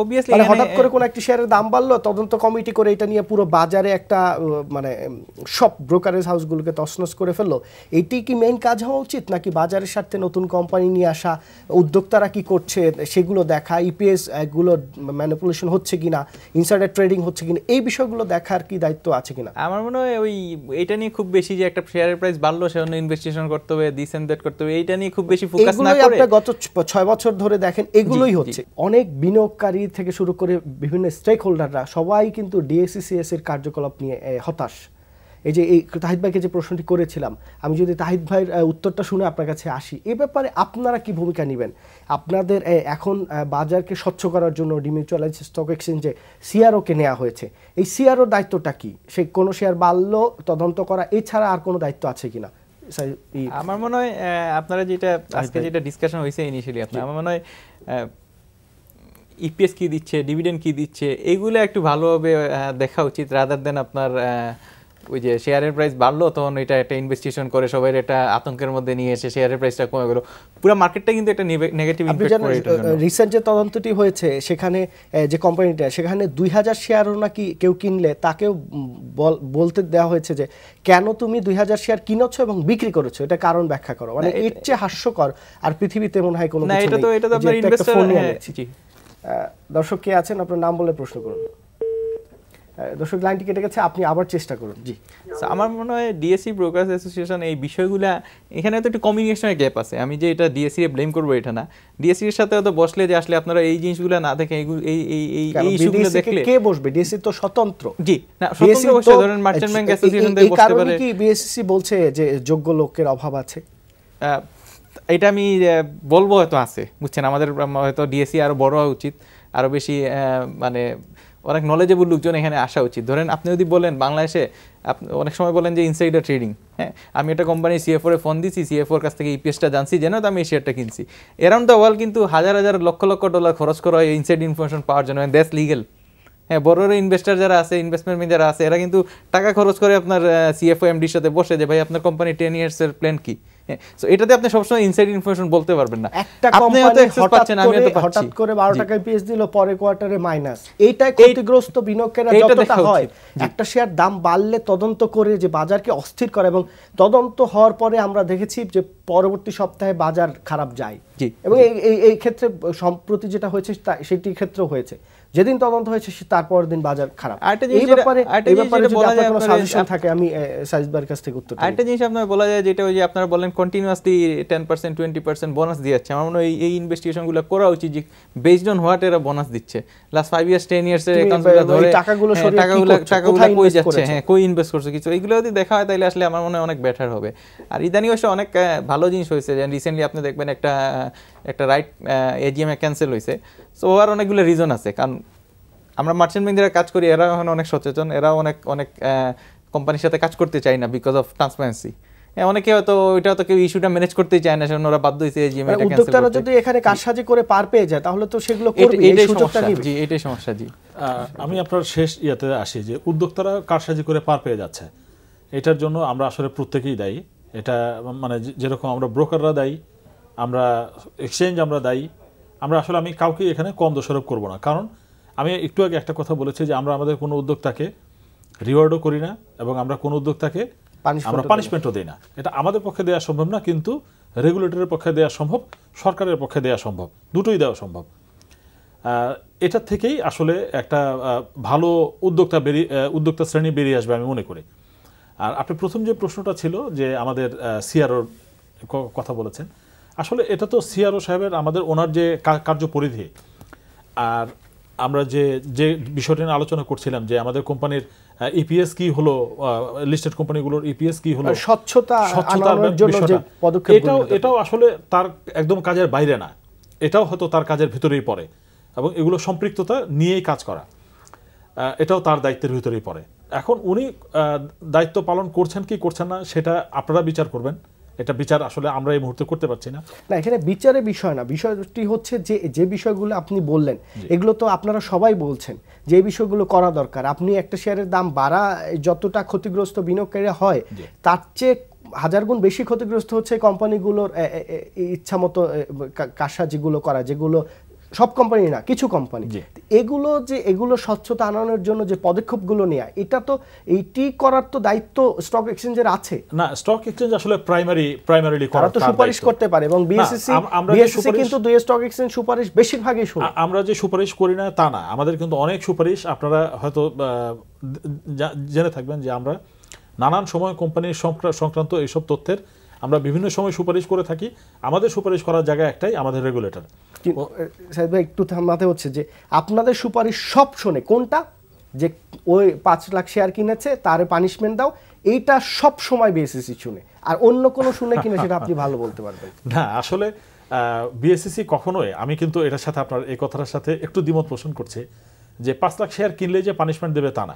অবভিয়াসলি হঠাৎ করে কোন একটি শেয়ারের দাম বাড়লো, তদন্ত কমিটি করে এটা নিয়ে পুরো বাজারে একটা মানে সব ব্রোকারেজ হাউসগুলোকে তছনছ করে ফেললো, এটি কি মেইন কাজ হওয়া উচিত, নাকি বাজারের স্বার্থে নতুন কোম্পানি নিয়ে আসা, উদ্যোক্তারা কি করছে সেগুলো দেখা, ইপিএস গুলো ম্যানিপুলেশন হচ্ছে কিনা, ইনসাইডার ট্রেডিং হচ্ছে কিনা, এই বিষয়গুলো দেখার কি দায়িত্ব আছে কিনা? আমার মনে হয় ওই এটা নিয়ে খুব বেশি যে একটা শেয়ারের প্রাইস বাড়লো সেজন্য ইনভেস্টিগেশন করতে হবে, দিস এন্ড দ্যাট করতে হবে, এইটা নিয়ে খুব বেশি ফোকাস না করে আপনি গত 6 বছর ধরে দেখেন এগুলোই হচ্ছে। অনেক বিনিয়োগকারী থেকে শুরু করে বিভিন্ন স্টেক হোল্ডাররা সবাই কিন্তু ডিএসসিসিএস এর কার্যকলাপ নিয়ে হতাশ। এই যে এই তাহিদ ভাইকে যে প্রশ্নটি করেছিলাম, আমি যদি তাহিদ ভাইয়ের উত্তরটা শুনে আপনার কাছে আসি, এ ব্যাপারে আপনারা কি ভূমিকা নেবেন? আপনাদের এখন বাজারকে স্বচ্ছ করার জন্য ডিমিউচুয়ালাইজড স্টক এক্সচেঞ্জে সিআরওকে নেওয়া হয়েছে, এই সিআরওর দায়িত্বটা কি? সে কোনো শেয়ার বাড়লো তদন্ত করা, এছাড়া আর কোনো দায়িত্ব আছে কিনা? আমার মনে হয় আপনারা যেটা আজকে যেটা ডিসকাশন হয়েছে ইনিশিয়ালি, আমার মনে হয় ইপিএস কি দিচ্ছে, ডিভিডেন্ড কি দিচ্ছে, এগুলো একটু ভালোভাবে দেখা উচিত রাদার দেন আপনার ওই যে শেয়ারের প্রাইস বাড়লো তখন এটা একটা ইনভেস্টিগেশন করে সবাই এটা আতঙ্কের মধ্যে নিয়ে এসে শেয়ারের প্রাইসটা কমে গেল, পুরো মার্কেটটা কিন্তু একটা নেগেটিভ ইমপ্যাক্ট করে। রিসেন্ট যে তদন্তটি হয়েছে সেখানে যে কোম্পানিটা সেখানে 2000 শেয়ারও নাকি কেউ কিনলে তাকেও বলতে দেওয়া হয়েছে যে কেন তুমি 2000 শেয়ার কিনেছো এবং বিক্রি করেছো, এটা কারণ ব্যাখ্যা করো। মানে এর চেয়ে হাস্যকর আর পৃথিবীতে মনে হয় কোনো কিছু নেই। এটা তো আপনার ইনভেস্টর। দর্শক কে আছেন, আপনার নাম বলে প্রশ্ন করুন। দর্শক লাইনটি কেটে গেছে, আপনি আবার চেষ্টা করুন। জি, আমার মনে হয় ডিএসসি ব্রোকার্স অ্যাসোসিয়েশন এই বিষয়গুলা এখানে তো একটু কমিউনিকেশনের গ্যাপ আছে। আমি যে এটা ডিএসসি এর ব্লেম করবো এটা না, ডিএসসি এর সাথে হয়তো বসলে যে আসলে আপনারা এই জিনিসগুলো না দেখে এই ইস্যুগুলো দেখলে কে বসবে? ডিএসসি তো স্বতন্ত্র। জি, না স্বতন্ত্র বসে ধরেন মার্চেন্ট ব্যাংক অ্যাসোসিয়েশন থেকে বসতে পারে। কি বিএসসি বলছে যে যোগ্য লোকের অভাব আছে? এটা আমি বলবো হয়তো আছে, বুঝছেন, আমাদের হয়তো ডিএসসি আরো বড় হওয়া উচিত, আরো বেশি মানে অনেক নলেজেবল লোকজন এখানে আসা উচিত। ধরেন আপনি যদি বলেন বাংলাদেশে অনেক সময় বলেন যে ইনসাইডার ট্রেডিং, হ্যাঁ আমি একটা কোম্পানি সিএফও এ ফোন দিছি, সিএফওর কাছ থেকে ইপিএসটা জানছি যেন তো আমি এই শেয়ারটা কিনছি। অ্যারাউন্ড দ্য ওয়ার্ল্ড কিন্তু হাজার হাজার লক্ষ লক্ষ ডলার খরচ করা হয় ইনসাইড ইনফরমেশন পাওয়ার জন্য, দ্যাটস লিগেল। হ্যাঁ, বড় বড় ইনভেস্টার যারা আছে, ইনভেস্টমেন্ট যারা আছে, এরা কিন্তু টাকা খরচ করে আপনার সিএফও এমডির সাথে বসে যে ভাই আপনার কোম্পানি 10 ইয়ার্স এর প্ল্যান কি। সো এটাতে আপনি সবসময় ইনসাইড ইনফরমেশন বলতে পারবেন না। একটা কোম্পানি হঠাৎ করে 12 টাকায় পিএস দিল, পরে কোয়ার্টারে মাইনাস। এইটাই ক্ষতিগ্রস্ত বিনিয়োগকারীরা যতটা হয়। একটা শেয়ার দাম বাড়লে তদন্ত করে যে বাজারকে অস্থির করে, এবং তদন্ত হওয়ার পরে আমরা দেখেছি যে পরবর্তী সপ্তাহে বাজার খারাপ যায়। এবং এই ক্ষেত্রে সম্প্রতি যেটা হয়েছে সেটি ক্ষেত্রেও হয়েছে, যেদিন তদন্ত হয়েছে তারপর দিন বাজার খারাপ। এই ব্যাপারে যদি আপনার কোনো সাজেশন থাকে আমি সাইজ ভাইয়ের কাছ থেকে উত্তর। আরেকটা জিনিস আপনার বলা যায় যেটা ওই যে আপনারা বলেন কন্টিনিউয়াসলি 10% 20% বোনাস দিয়ে যাচ্ছে। আমার মনে হয় এই ইনভেস্টিগেশনগুলো করা উচিত যে বেসড অন হোয়াট এরা বোনাস দিচ্ছে। লাস্ট 5 ইয়ার্স 10 ইয়ার্স এর অ্যাকাউন্টগুলো ধরে টাকাগুলো কই যাচ্ছে, হ্যাঁ কই ইনভেস্ট করছে কিছু, এইগুলো যদি দেখা হয় তাহলে আসলে আমার মনে হয় অনেক বেটার হবে। আর ইদানিং অবশ্য অনেক ভালো জিনিস হয়েছে, যে রিসেন্টলি আপনি দেখবেন একটা রাইট এজিএম এ ক্যান্সেল হয়েছে। সো ওর অনেকগুলো রিজন আছে, কারণ আমরা মার্চেন্ট ব্যাংক যারা কাজ করি এরা এখন অনেক সচেতন, এরা অনেক কোম্পানির সাথে কাজ করতে চায় না বিকজ অফ ট্রান্সপারেন্সি। অনেকে হয়তো ওইটা তো কেউ ইস্যুটা ম্যানেজ করতেই চায় না, সেজন্য ওরা বাধ্য হয়েছে এজিএম এটা ক্যান্সেল করতে। উদ্যোক্তারা যদি এখানে কারসাজি করে পার পেয়ে যায় তাহলে তো সেগুলো করবে, এই সুযোগটা নিবে। জি, এটাই সমস্যা। জি, আমি আপনার শেষ ইয়াতে আসি যে উদ্যোক্তারা কারসাজি করে পার পেয়ে যাচ্ছে, এটার জন্য আমরা আসলে প্রত্যেকেই দায়ী। এটা মানে যেরকম আমরা ব্রোকাররা দায়ী, আমরা এক্সচেঞ্জ আমরা দায়ী, আমরা আসলে আমি কাউকে এখানে কম দোষারোপ করব না। কারণ আমি একটু আগে একটা কথা বলেছি যে আমরা আমাদের কোনো উদ্যোক্তাকে রিওয়ার্ডও করি না এবং আমরা কোনো উদ্যোক্তাকে আমরা পানিশমেন্টও দিই না। এটা আমাদের পক্ষে দেওয়া সম্ভব না, কিন্তু রেগুলেটরের পক্ষে দেওয়া সম্ভব, সরকারের পক্ষে দেওয়া সম্ভব, দুটোই দেওয়া সম্ভব। এটার থেকেই আসলে একটা ভালো উদ্যোক্তা শ্রেণী বেরিয়ে আসবে আমি মনে করি। আর আপনি প্রথম যে প্রশ্নটা ছিল যে আমাদের সিআরওর কথা বলেছেন, আসলে এটা তো সিআরও সাহেবের আমাদের ওনার যে কার্যপরিধি, আর আমরা যে বিষয়টা নিয়ে আলোচনা করছিলাম যে আমাদের কোম্পানির ইপিএস কি হলো, লিস্টেড কোম্পানিগুলোর ইপিএস কি হলো, এটাও আসলে তার একদম কাজের বাইরে না, এটাও হয়তো তার কাজের ভিতরেই পড়ে, এবং এগুলো সম্পৃক্ততা নিয়েই কাজ করা, এটাও তার দায়িত্বের ভিতরেই পড়ে। এখন উনি দায়িত্ব পালন করছেন কি করছেন না সেটা আপনারা বিচার করবেন, এটা বিচার আসলে আমরা এই মুহূর্তে করতে পারছি না। এখানে বিচারের বিষয় না, বিষয়টি হচ্ছে যে বিষয়গুলো আপনি বললেন এগুলো তো আপনারা সবাই বলছেন যে বিষয়গুলো করা দরকার। আপনি একটা শেয়ারের দাম বাড়া যতটা ক্ষতিগ্রস্ত বিনিয়োগকারীরা হয়, তার চেয়ে হাজার গুণ বেশি ক্ষতিগ্রস্ত হচ্ছে কোম্পানিগুলোর ইচ্ছা মতো কারসাজিগুলো করা, যেগুলো সব কোম্পানি না, কিছু কোম্পানি। এগুলো স্বচ্ছতা আনানোর জন্য যে পদক্ষেপগুলো নেওয়া, এটা তো এইটি করার তো দায়িত্ব স্টক এক্সচেঞ্জের আছে না। স্টক এক্সচেঞ্জ আসলে প্রাইমারিলি করার তো সুপারিশ করতে পারে, এবং বিএসসি কিন্তু দুই স্টক এক্সচেঞ্জ সুপারিশ বেশিরভাগই শুনে। আমরা যে সুপারিশ করি না তা না, আমাদের কিন্তু অনেক সুপারিশ, আপনারা হয়তো জেনে থাকবেন যে আমরা নানান সময় কোম্পানির সংক্রান্ত এইসব তথ্যের আমরা বিভিন্ন সময় সুপারিশ করে থাকি। আমাদের সুপারিশ করার জায়গা একটাই, আমাদের রেগুলেটর। সাহেব ভাই একটু থামাতে হচ্ছে যে আপনাদের সুপারিশ সব শোনে কোনটা, যে ওই 5 লাখ শেয়ার কিনেছে তার পানিশমেন্ট দাও, এইটা সব সময় বিএসসি শুনে, আর অন্য কোনো শুনে কিনা সেটা আপনি ভালো বলতে পারবেন না। আসলে বিএসসি কখনোই, আমি কিন্তু এটার সাথে আপনার এই কথাটার সাথে একটু দ্বিমত পোষণ করছে যে 5 লাখ শেয়ার কিনলে যে পানিশমেন্ট দেবে তা না।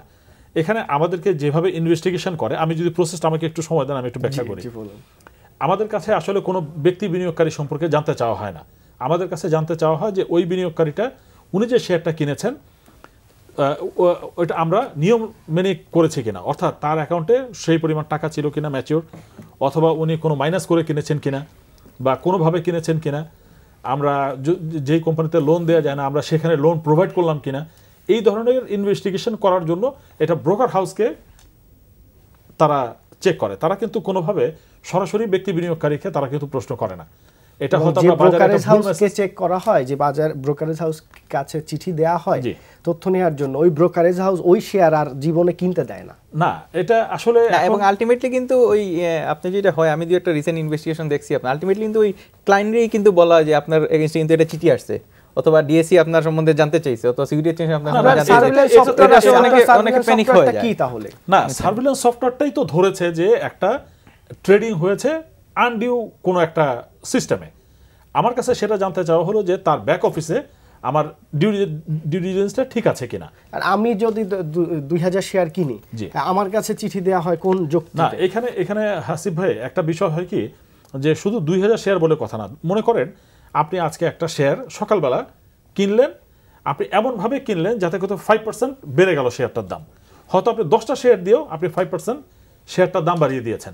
এখানে আমাদেরকে যেভাবে ইনভেস্টিগেশন করে, আমি যদি প্রসেসটা আমাকে একটু সময় দেন আমি একটু ব্যাখ্যা করি। আমাদের কাছে আসলে কোনো ব্যক্তি বিনিয়োগকারী সম্পর্কে জানতে চাওয়া হয় না, আমাদের কাছে জানতে চাওয়া হয় যে ওই বিনিয়োগকারীটা উনি যে শেয়ারটা কিনেছেন ওইটা আমরা নিয়ম মেনে করেছি কিনা, অর্থাৎ তার অ্যাকাউন্টে সেই পরিমাণ টাকা ছিল কিনা ম্যাচিওর, অথবা উনি কোনো মাইনাস করে কিনেছেন কিনা বা কোনোভাবে কিনেছেন কিনা, আমরা যেই কোম্পানিতে লোন দেওয়া যায় না আমরা সেখানে লোন প্রোভাইড করলাম কিনা, এই ধরনের ইনভেস্টিগেশন করার জন্য এটা ব্রোকার হাউসকে তারা চেক করে। তারা কিন্তু কোনোভাবে সরাসরি ব্যক্তি বিনিয়োগকারীকে তারা কিন্তু প্রশ্ন করে না। এটা হয়তো আমরা ব্রোকারেজ হাউসকে চেক করা হয়, যে বাজার ব্রোকারেজ হাউস কাছে চিঠি দেয়া হয় তথ্য নেওয়ার জন্য, ওই ব্রোকারেজ হাউস ওই শেয়ার আর জীবনে কিনতে দেয় না। না, এটা আসলে এবং আলটিমেটলি কিন্তু ওই আপনি যেটা হয়, আমি যে একটা রিসেন্ট ইনভেস্টিগেশন দেখছি, আপনার আলটিমেটলি কিন্তু ওই ক্লায়েন্টরেই কিন্তু বলা হয় যে আপনার এগেইনস্টে কিন্তু এটা চিঠি আসছে, অথবা ডিএসসি আপনার সম্বন্ধে জানতে চাইছে, অথবা সিকিউরিটি এক্সচেঞ্জ আপনার সম্বন্ধে জানতে চাইছে। অনেকে প্যানিক হয়ে যায়। কি তাহলে না, সার্ভিলেন্স সফটওয়্যারটাই তো ধরেছে যে একটা ট্রেডিং হয়েছে আনডিউ কোনো একটা সিস্টেমে। আমার কাছে সেটা জানতে চাওয়া হলো যে তার ব্যাক অফিসে আমার ডিউ ডিলিজেন্সটা ঠিক আছে কিনা। আর আমি যদি 2000 শেয়ার কিনি, আমার কাছে চিঠি দেওয়া হয় কোন যুক্তিতে? না, এখানে হাসিব ভাই একটা বিষয় হয় কি, যে শুধু 2000 শেয়ার বলে কথা না। মনে করেন আপনি আজকে একটা শেয়ার সকালবেলা কিনলেন, আপনি এমনভাবে কিনলেন যাতে কত 5% বেড়ে গেল শেয়ারটার দাম। হয়তো আপনি 10টা শেয়ার দিয়েও আপনি 5% শেয়ারটার দাম বাড়িয়ে দিয়েছেন।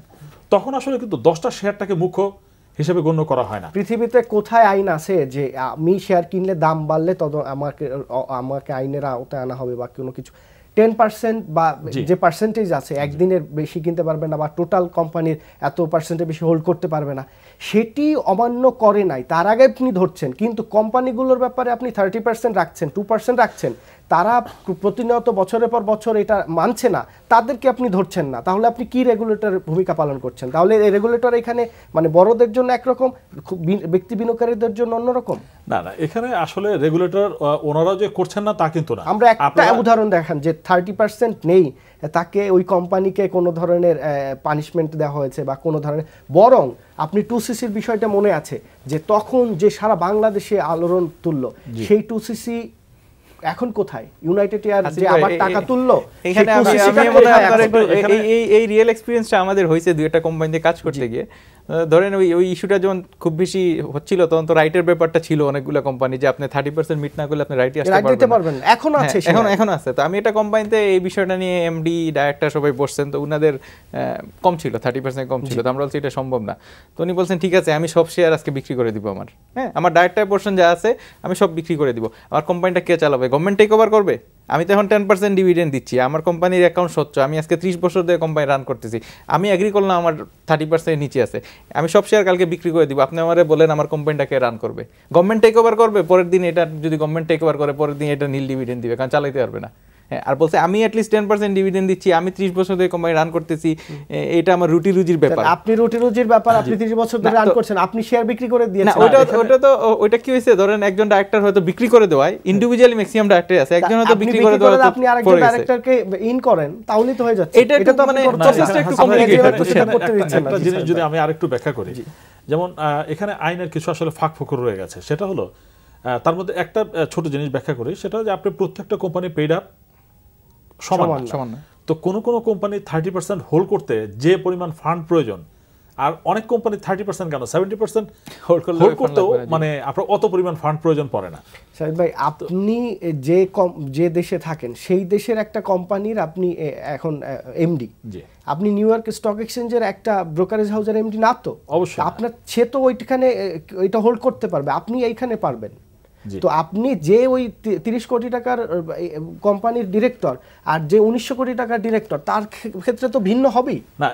তখন আসলে কিন্তু 10টা শেয়ারটাকে মুখ্য হিসেবে গণ্য করা হয় না। পৃথিবীতে কোথায় আইন আছে যে আমি শেয়ার কিনলে দাম বাড়লে আমাকে আইনের আওতায় আনা হবে বা কোনো কিছু? 10% বা যে পার্সেন্টেজ আছে, একদিনের বেশি কিনতে পারবে না বা টোটাল কোম্পানির এত পার্সেন্টের বেশি হোল্ড করতে পারবে না, সেটি অমান্য করে নাই, তার আগে আপনি ধরছেন। কিন্তু কোম্পানিগুলোর ব্যাপারে আপনি 30% রাখছেন, 2% রাখছেন, তারা প্রতিনিয়ত বছরের পর বছর এটা মানছে না, তাদেরকে আপনি ধরছেন না। তাহলে আপনি কি রেগুলেটরের ভূমিকা পালন করছেন? তাহলে রেগুলেটর এখানে মানে বড়দের জন্য একরকম, ব্যক্তি বিনিয়োগকারীদের জন্য অন্যরকম? না, এখানে আসলে রেগুলেটর ওনারা যে করছেন না তা কিন্তু না। আমরা একটা উদাহরণ দেখান যে 30% নেই, তাকে ওই কোম্পানিকে কোনো ধরনের পানিশমেন্ট দেওয়া হয়েছে বা কোনো ধরনের, বরং আপনি 2সিসির বিষয়টা মনে আছে যে তখন যে সারা বাংলাদেশে আলোড়ন তুললো, সেই 2সিসি এখন কোথায়? ইউনাইটেড এয়ার যে আবার টাকা তুললো, এখানে এই রিয়েল এক্সপেরিয়েন্সটা আমাদের হয়েছে দুই একটা কোম্পানিতে কাজ করতে গিয়ে। ধরেন ওই ইস্যুটা যখন খুব বেশি হচ্ছিল তখন তো রাইটের ব্যাপারটা ছিল অনেকগুলো কোম্পানি, যে আপনি 30% মিট না করলে আপনি রাইটে আসতে পারবেন না। এখন আছে। তো আমি একটা কোম্পানিতে এই বিষয়টা নিয়ে এমডি ডাইরেক্টর সবাই বসছেন, তো উনাদের কম ছিল, 30% কম ছিল। তো আমরা বলছি এটা সম্ভব না। তো উনি বলছেন ঠিক আছে, আমি সব শেয়ার আজকে বিক্রি করে দিব, আমার ডাইরেক্টর পোর্শন যা আছে আমি সব বিক্রি করে দিব। আমার কোম্পানিটা কে চালাবে? গভর্নমেন্ট টেক ওভার করবে? আমি তো এখন 10% ডিভিডেন্ড দিচ্ছি, আমার কোম্পানির অ্যাকাউন্ট স্বচ্ছ, আমি আজকে 30 বছর ধরে কোম্পানি রান করতেছি, আমি এগ্রি করলাম আমার 30% নিচে আছে, আমি সব শেয়ার কালকে বিক্রি করে দিব, আপনি আমারে বলেন আমার কোম্পানিটাকে রান করবে? গভর্নমেন্ট টেক ওভার করবে, পরের দিন এটা যদি গভর্নমেন্ট টেক ওভার করে পরের দিন এটা নীল ডিভিডেন্ড দিবে, কারণ চালাইতে পারবে না। আর বলছে আমি অ্যাটলিস্ট 10% ডিভিডেন্ড দিচ্ছি, আমি 30 বছর ধরে কোম্পানি রান করতেছি, এটা আমার রুটি রুজির ব্যাপার। আপনি রুটি রুজির ব্যাপার, আপনি 30 বছর ধরে রান করছেন, আপনি শেয়ার বিক্রি করে দিয়েছেন। ওটা কি হয়েছে, ধরেন একজন ডাইরেক্টর হয়তো বিক্রি করে দেওয়ায়, ইন্ডিভিজুয়ালি ম্যাক্সিমাম ডাইরেক্টর আছে, একজন হয়তো বিক্রি করে দেওয়া, আপনি আরেকজন ডাইরেক্টরকে ইন করেন, তাহলেই তো হয়ে যাচ্ছে। এটা তো মানে প্রসেসটা একটু কমপ্লিকেটেড করতে দিচ্ছেন। একটা জিনিস যদি আমি আরেকটু ব্যাখ্যা করি, যেমন এখানে আইনের কিছু আসলে ফাঁক ফোকর রয়ে গেছে। সেটা হলো, তার মধ্যে একটা ছোট জিনিস ব্যাখ্যা করি, সেটা যে আপনি প্রত্যেকটা কোম্পানি পেইড আপ সমান। তো কোনো কোম্পানি 30% হোল্ড করতে যে পরিমাণ ফান্ড প্রয়োজন, আর অনেক কোম্পানি 30% কেন 70% হোল্ড করতেও মানে আপনার অত পরিমাণ ফান্ড প্রয়োজন পড়ে না। সাহিদ ভাই, আপনি যে দেশে থাকেন সেই দেশের একটা কোম্পানির আপনি এখন এমডি, আপনি নিউ ইয়র্ক স্টক এক্সচেঞ্জের একটা ব্রোকারেজ হাউসের এমডি না, তো অবশ্যই আপনার সে তো ওইখানে এটা হোল্ড করতে পারবে, আপনি এইখানে পারবেন। তো আপনি যে ওই 30 কোটি টাকার কোম্পানির ডিরেক্টর আর যে 1900 কোটি টাকার ডিরেক্টর, তার ক্ষেত্রে তো ভিন্ন হবেই না।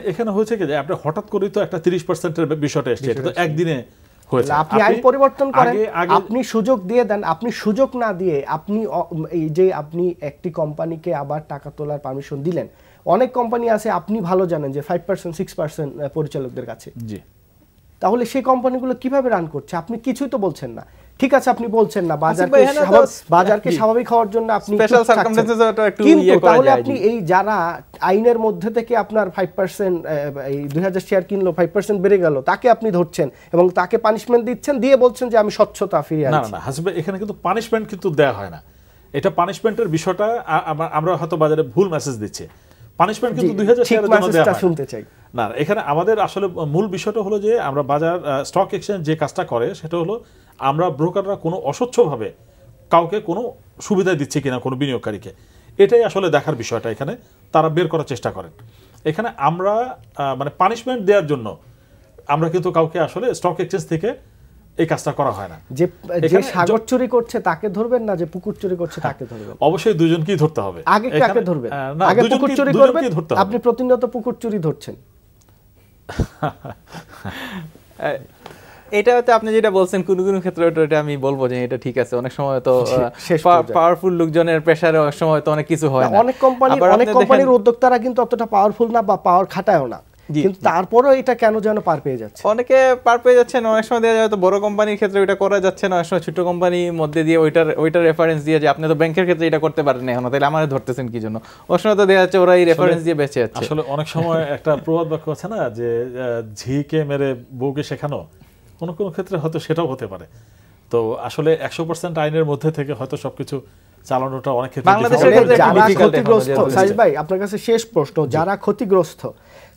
এখানে হয়েছে কি যে আপনি হঠাৎ করেই তো একটা 30%-এর বিষয়টা এসেছে, এটা তো একদিনে হয়েছে। আপনি আইন পরিবর্তন করেন, আপনি সুযোগ দিয়ে দেন, আপনি সুযোগ না দিয়ে আপনি এই যে আপনি একটি কোম্পানিকে আবার টাকা তোলার পারমিশন দিলেন। অনেক কোম্পানি আছে আপনি ভালো জানেন যে 5% 6% পরিচালকদের কাছে, তাহলে সেই কোম্পানিগুলো কিভাবে রান করছে? আপনি কিছুই তো বলছেন না। ঠিক আছে, আপনি বলছেন না বাজারকে স্বাভাবিক হওয়ার জন্য আপনি স্পেশাল সার্কামস্ট্যান্সেস একটু তাহলে আপনি এই যারা আইনের মধ্যে থেকে আপনার 5% এই 2000 শেয়ার কিনলো 5% বেড়ে গেল, তাকে আপনি ধরছেন এবং তাকে পানিশমেন্ট দিচ্ছেন, দিয়ে বলছেন যে আমি স্বচ্ছতা ফিরিয়ে আনছি। না হাসিব, এখানে কিন্তু পানিশমেন্ট কিন্তু দেয়া হয় না। এটা পানিশমেন্টের বিষয়টা আমরা হয়তো বাজারে ভুল মেসেজ দিচ্ছি। পানিশমেন্ট কিন্তু 2000 শেয়ারের জন্য দেয়া হয় শুনতে চাই না। এখানে আমাদের আসলে মূল বিষয়টা হলো যে আমরা বাজার স্টক এক্সচেঞ্জ যে কাজটা করে সেটা হলো আমরা ব্রোকাররা কোনো অস্বচ্ছভাবে কাউকে কোনো সুবিধা দিচ্ছে কিনা কোনো বিনিয়োগকারীকে, এটাই আসলে দেখার বিষয়টা এখানে তারা বের করার চেষ্টা করেন। এখানে আমরা মানে পানিশমেন্ট দেওয়ার জন্য আমরা কিন্তু কাউকে আসলে স্টক এক্সচেঞ্জ থেকে এই কাজটা করা হয় না। যে সাগর চুরি করছে তাকে ধরবেন না, যে পুকুর চুরি করছে তাকে ধরবেন? অবশ্যই দুজনকেই ধরতে হবে। আগে কাকে ধরবেন? আগে পুকুর চুরি করবেন। আপনি প্রতিনিয়ত পুকুর চুরি ধরছেন। এটা হচ্ছে আপনি যেটা বলছেন কোন কোন ক্ষেত্রে এটা আমি বলবো যে এটা ঠিক আছে। অনেক সময় তো পাওয়ারফুল লোকজনের প্রেসারে অনেক সময় তো অনেক কিছু হয় না। অনেক কোম্পানির উদ্যোক্তারা কিন্তু অতটা পাওয়ারফুল না বা পাওয়ার খাটায়ও না, কিন্তু তারপরেও এটা কেন যেন পার পেয়ে যাচ্ছে। অনেকে পার পেয়ে যাচ্ছেন, অনেক সময় দেখা যায় তো বড় কোম্পানির ক্ষেত্রে ওইটা করা যাচ্ছে না, অনেক সময় ছোট কোম্পানির মধ্যে দিয়ে ওইটার রেফারেন্স দিয়ে যে আপনি তো ব্যাংকের ক্ষেত্রে এটা করতে পারেন না এখন, তাহলে আমাদের ধরতেছেন কি জন্য? অনেক সময় তো দেখা যাচ্ছে ওরা এই রেফারেন্স দিয়ে বেঁচে যাচ্ছে। আসলে অনেক সময় একটা প্রবাদ বাক্য আছে না যে ঝিকে মেরে বউকে শেখানো, কোনো কোনো ক্ষেত্রে হয়তো সেটাও হতে পারে। তো আসলে 100% আইনের মধ্যে থেকে হয়তো সবকিছু চালানোটা অনেক ক্ষেত্রে বাংলাদেশের ক্ষেত্রে যারা ক্ষতিগ্রস্ত, সাইজ ভাই আপনার কাছে শেষ প্রশ্ন, যারা ক্ষতিগ্রস্ত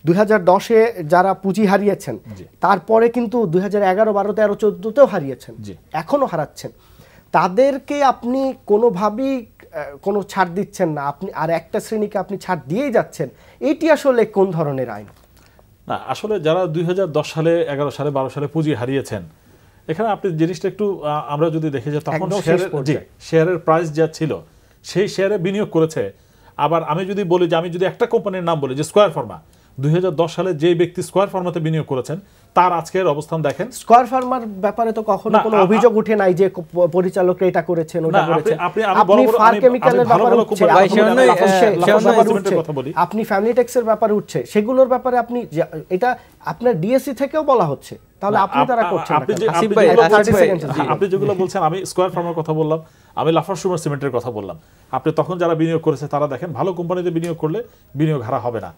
2010-এ যারা পুঁজি হারিয়েছেন, তারপরে কিন্তু 2011, 12, 13, 14-তেও হারিয়েছেন, এখনো হারাচ্ছেন, তাদেরকে আপনি কোনোভাবেই কোনো ছাড় দিচ্ছেন না, আপনি আর একটা শ্রেণীকে আপনি ছাড় দিয়েই যাচ্ছেন, এইটি আসলে কোন ধরনের আইন? না, আসলে যারা 2010 সালে, 11 সালে, 12 সালে পুঁজি হারিয়েছেন, এখানে আপনি জিনিসটা একটু আমরা যদি দেখি যে তখন শেয়ারের প্রাইস যা ছিল সেই শেয়ারে বিনিয়োগ করেছে। আবার আমি যদি বলি যে আমি যদি একটা কোম্পানির নাম বলি যে স্কয়ার ফার্মা, 2010 সালে যে ব্যক্তি স্কয়ার ফার্মাতে বিনিয়োগ করেছেন তার আজকের অবস্থান দেখেন। স্কয়ার ফার্মার ব্যাপারে তো কখনো কোনো অভিযোগ উঠে নাই যে পরিচালকরা এটা করেছেন ওটা করেছেন। আপনি ফার কেমিক্যালের ব্যাপারে আপনি ফ্যামিলি ট্যাক্সের ব্যাপারে উঠছে, সেগুলোর ব্যাপারে আপনি এটা আপনার ডিএসসি থেকেও বলা হচ্ছে, তাহলে আপনি তারা করছেন। আপনি যেগুলো বলছেন, আমি স্কয়ার ফার্মার কথা বললাম, আমি লাফার্জ সুগার সিমেন্টের কথা বললাম, আপনি তখন যারা বিনিয়োগ করেছে তারা দেখেন ভালো কোম্পানিতে বিনিয়োগ করলে বিনিয়োগ হারা হবে না।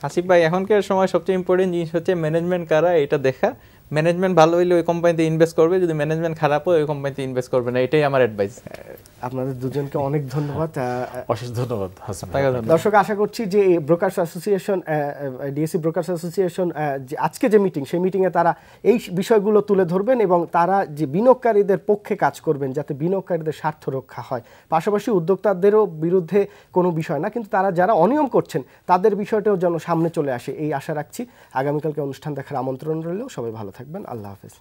আসিফ ভাই, এখনকার সময় সবচেয়ে ইম্পর্টেন্ট জিনিস হচ্ছে ম্যানেজমেন্ট কারা, এটা দেখা। ম্যানেজমেন্ট ভালো হইলে ওই কোম্পানিতে ইনভেস্ট করবে, যদি ম্যানেজমেন্ট খারাপ হয় ওই কোম্পানিতে ইনভেস্ট করবে না, এটাই আমার অ্যাডভাইস। আপনাদের দুজনকে অনেক ধন্যবাদ, অশেষ ধন্যবাদ। দর্শক, আশা করছি যে brokers association, DSC brokers association আজকে যে মিটিং, সেই মিটিংয়ে তারা এই বিষয়গুলো তুলে ধরবেন এবং তারা যে বিনিয়োগকারীদের পক্ষে কাজ করবেন যাতে বিনিয়োগকারীদের স্বার্থ রক্ষা হয়। পাশাপাশি উদ্যোক্তাদেরও বিরুদ্ধে কোনো বিষয় না, কিন্তু তারা যারা অনিয়ম করছেন তাদের বিষয়টাও যেন সামনে চলে আসে, এই আশা রাখছি। আগামীকালকে অনুষ্ঠান দেখার আমন্ত্রণ রইল। সবাই ভালো থাকবেন। আল্লাহ হাফেজ।